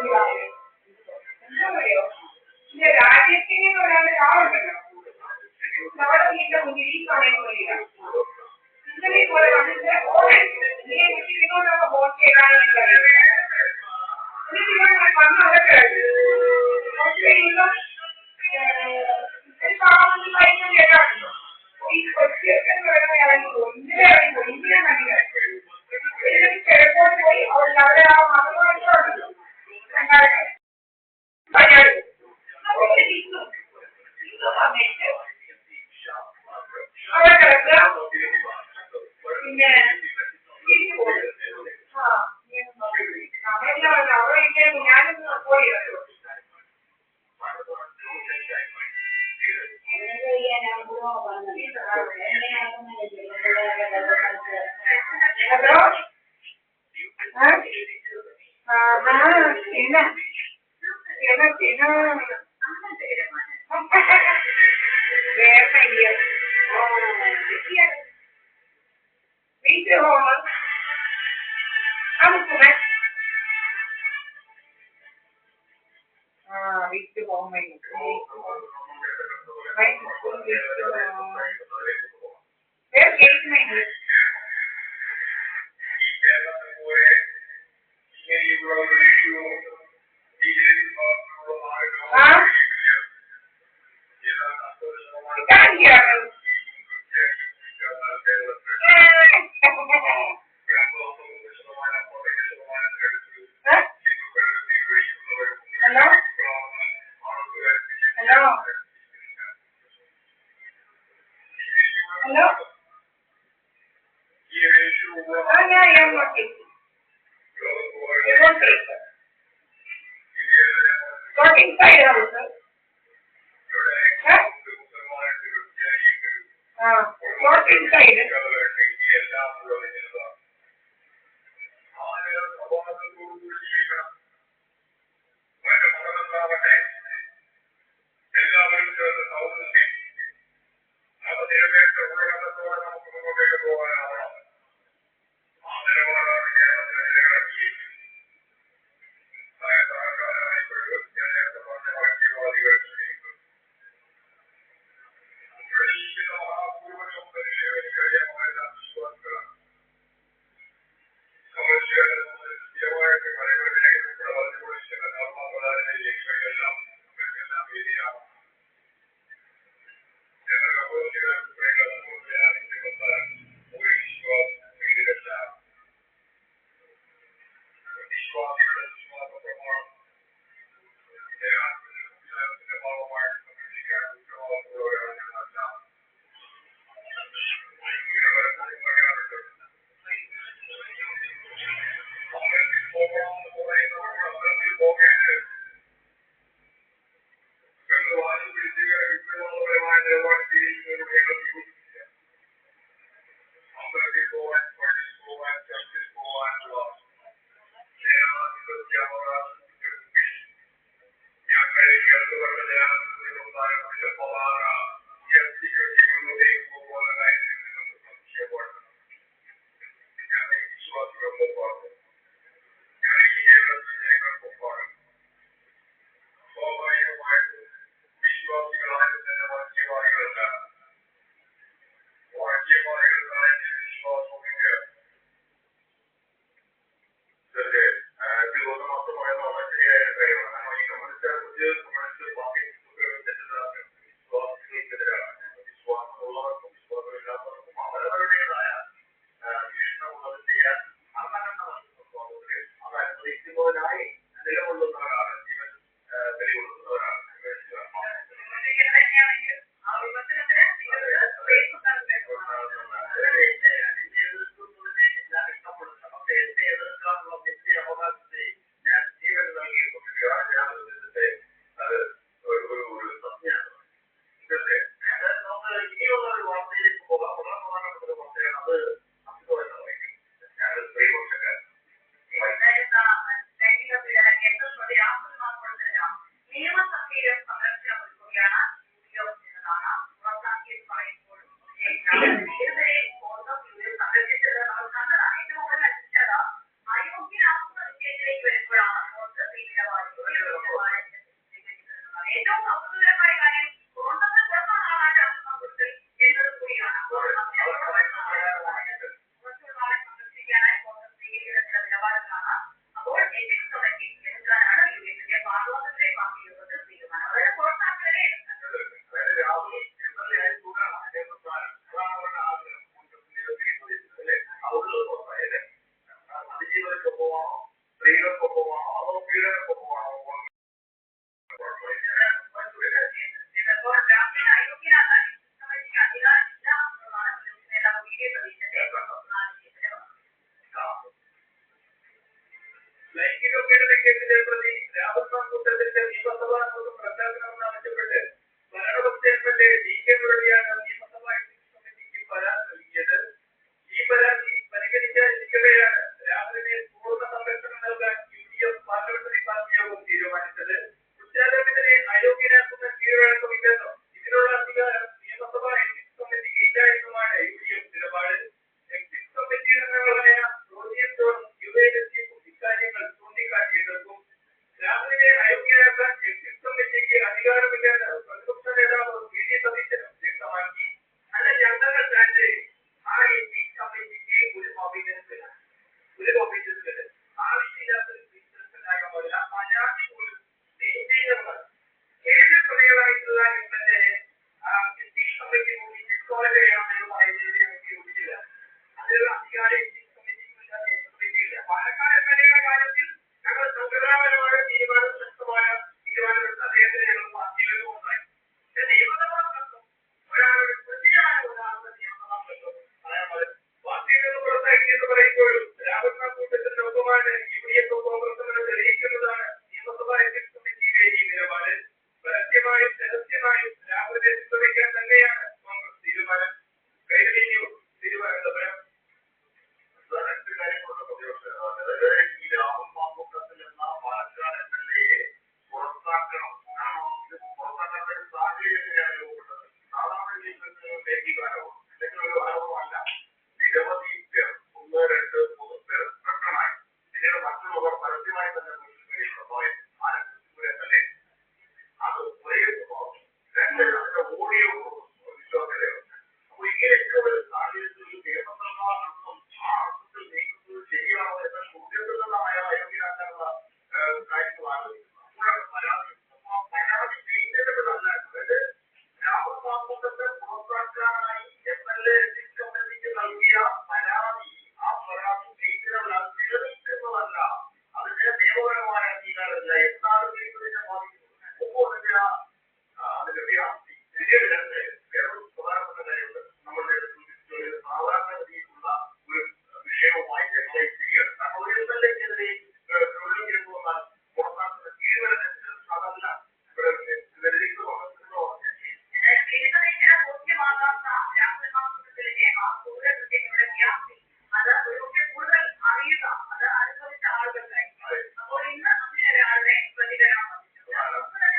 എന്താ പറയോ ഇല്ല രാജ്യത്തിന് ഒരാളുടെ ആളുണ്ടല്ലോ നമ്മുടെ വീടിന്റെ മുന്നിൽ ഈ സമയം പോലെയില്ല ഇന്നലെ പോലെ വന്നിട്ട് ഇതിനോടൊക്കെ വോട്ട് ചെയ്താലും എനിക്കറിയില്ല എന്നിട്ട് ഞാൻ വന്ന് അതൊക്കെ വോട്ട് ചെയ്യുമ്പോൾ ഒരു പാവം ഭയങ്കര കേട്ടാണല്ലോ ഈ കൊച്ചിയൊക്കെ പറയുന്ന ഇറങ്ങി ഒന്നിനെ ഇറങ്ങി ഒന്നിനെ കണ്ടില്ല കിഴക്കോട്ട് പോയി അവിടെ ആ മതമായിട്ടുണ്ടല്ലോ അവിടെ കിടക്കുക പിന്നെ അവിടെ ഞാനൊന്ന് പോയി വീട്ടിൽ ഹോമ് നമുക്കുമേ വീട്ടിൽ ഹോമ ഏറ്റവും കൗതുകകരമായ കാര്യം പുറത്തുനിന്ന് പുറത്തുള്ള ആളാണ് കൊടുക്കൽ എന്നത് കൂടിയാണ്. കുറച്ചുള്ള ആളെ സംരക്ഷിക്കാനായി കോൺഗ്രസ് സ്വീകരിക്കുന്ന നിലപാടുകളാണ്. അപ്പോൾ എത്തിക്സ് കമ്മിറ്റി എടുക്കാനാണ് യുഡിഎഫിന്റെ പാർലമെന്ററി പാർട്ടി യോഗത്തിൽ തീരുമാനം. അതായത് പുറത്താക്കലേ ലൈംഗിക പീഡനക്കേസിലെ പ്രതി രാഹുൽ മാങ്കൂട്ടത്തിന്റെ നിയമസഭാ അംഗം റദ്ദാക്കണമെന്നാവശ്യപ്പെട്ട് ഭരണപക്ഷ എംഎൽഎ DK മുരളിയാണ് നിയമസഭാ എത്തിക്സ് കമ്മിറ്റിക്ക് പരാതി നൽകിയത്. ഈ പരാതി പരിഗണിക്കാനിരിക്കവെയാണ് രാഹുലിനെ പൂർണ്ണ സംരക്ഷണം നൽകാൻ UDF പാർലമെന്ററി പാർട്ടി യോഗം തീരുമാനിച്ചത്. കുറ്റാരോപിതനെ അയോഗ്യനാക്കുന്ന കീഴ്വഴക്കമില്ലെന്നും ഇതിനുള്ള അധികാരം നിയമസഭാ എത്തിക്സ് കമ്മിറ്റിക്ക് ഇല്ല എന്നുമാണ് UDF നിലപാട്. എത്തിക്സ് കമ്മിറ്റി അംഗങ്ങളായ റോജിയും ജോണും യുഎയിലെത്തിയപ്പോൾ ഇക്കാര്യങ്ങൾ ചൂണ്ടിക്കാട്ടിയെടുക്കും. രാഹുലിനെ അയോഗ്യനാക്കാൻ എത്തിക്സ് കമ്മിറ്റിക്ക് അധികാരമില്ലെന്ന് പ്രതിപക്ഷ നേതാവ് VD സതീശനും വ്യക്തമാക്കി. അല്ല, ഞങ്ങളുടെ സ്റ്റാൻഡ് ആ എത്തിക്സ് കമ്മിറ്റിക്ക് ഒരു ഓഫീസർക്കില്ല, ആവശ്യമില്ലാത്ത ഉണ്ടാകുമ്പോഴല്ല പരാതി പോലും ചെയ്യുന്നതാണ്. 7 പ്രതികളായിട്ടുള്ള എംഎൽഎ എത്തിക്സ് കമ്മിറ്റി കൂടി ഡിസ്ക്വാളിഫൈ ചെയ്യണമെന്ന് പറയുന്നത് ഞങ്ങൾക്ക് യോജിച്ചില്ല. അതിനുള്ള അധികാരം എത്തിക്സ് കമ്മിറ്റിക്കില്ല. പാലക്കാട് എംഎൽഎയുടെ കാര്യത്തിൽ ഞങ്ങൾ സംഘടനാപരമായ തീരുമാനം, ശക്തമായ തീരുമാനമെടുത്ത് അദ്ദേഹത്തിന് ഞങ്ങൾ പാർട്ടിയിലേക്ക് കൊണ്ടായി. പക്ഷേ നിയമസഭാ അംഗം ഒരാളുടെ പ്രതിയാണ് ഒരാളുടെ നിയമസഭാ അംഗം പാർട്ടിയിൽ നിന്ന് പുറത്താക്കി എന്ന് പറയുമ്പോഴും രാഹുൽ മാങ്കൂട്ടത്തിന്റെ ഒപ്പമാണ് UDF കോൺഗ്രസും എന്ന് തെളിയിക്കുന്നതാണ് നിയമസഭാ എത്തിക്സ് കമ്മിറ്റിയിലെ ഈ നിലപാട്. പരസ്യമായും രഹസ്യമായും രാഹുലിനെ പിന്തുണയ്ക്കാൻ തന്നെയാണ് കോൺഗ്രസ് തീരുമാനം. കൈരളി ന്യൂസ്, തിരുവനന്തപുരം. ഈ രാഹുൽ മാങ്കൂട്ടത്തിൽ എന്ന പാലക്കാട് എംഎൽഎയെ പുറത്താക്കണം, പുറത്താക്കാൻ സാഹചര്യത്തിലാണ് രൂപപ്പെട്ടത്. സാധാരണ ലൈംഗികാരോപണം അല്ലെങ്കിൽ ഒരു ആരോപണമല്ല. നിരവധി പേർ, 1, 2, 3 പേർ പ്രകടമായി, പിന്നീട് മറ്റുള്ളവർ പരസ്യമായി തന്നെ എംഎൽഎ അത് ഒരേ സ്വഭാവം, 2 അതിന്റെ ഓഡിയോ വിശ്വാസതയുണ്ട്. അപ്പൊ ഇങ്ങനെ ഒരു സാഹചര്യത്തിൽ നിയമസഭാ അംഗം ആ അർത്ഥത്തിൽ നീക്കുന്നത് ശരിയാണോ എന്ന ചോദ്യത്തിൽ നിന്നാണ് അയാൾ അയോഗ്യനാക്കാനുള്ള കാര്യങ്ങൾ ആലോചിക്കുന്നത്.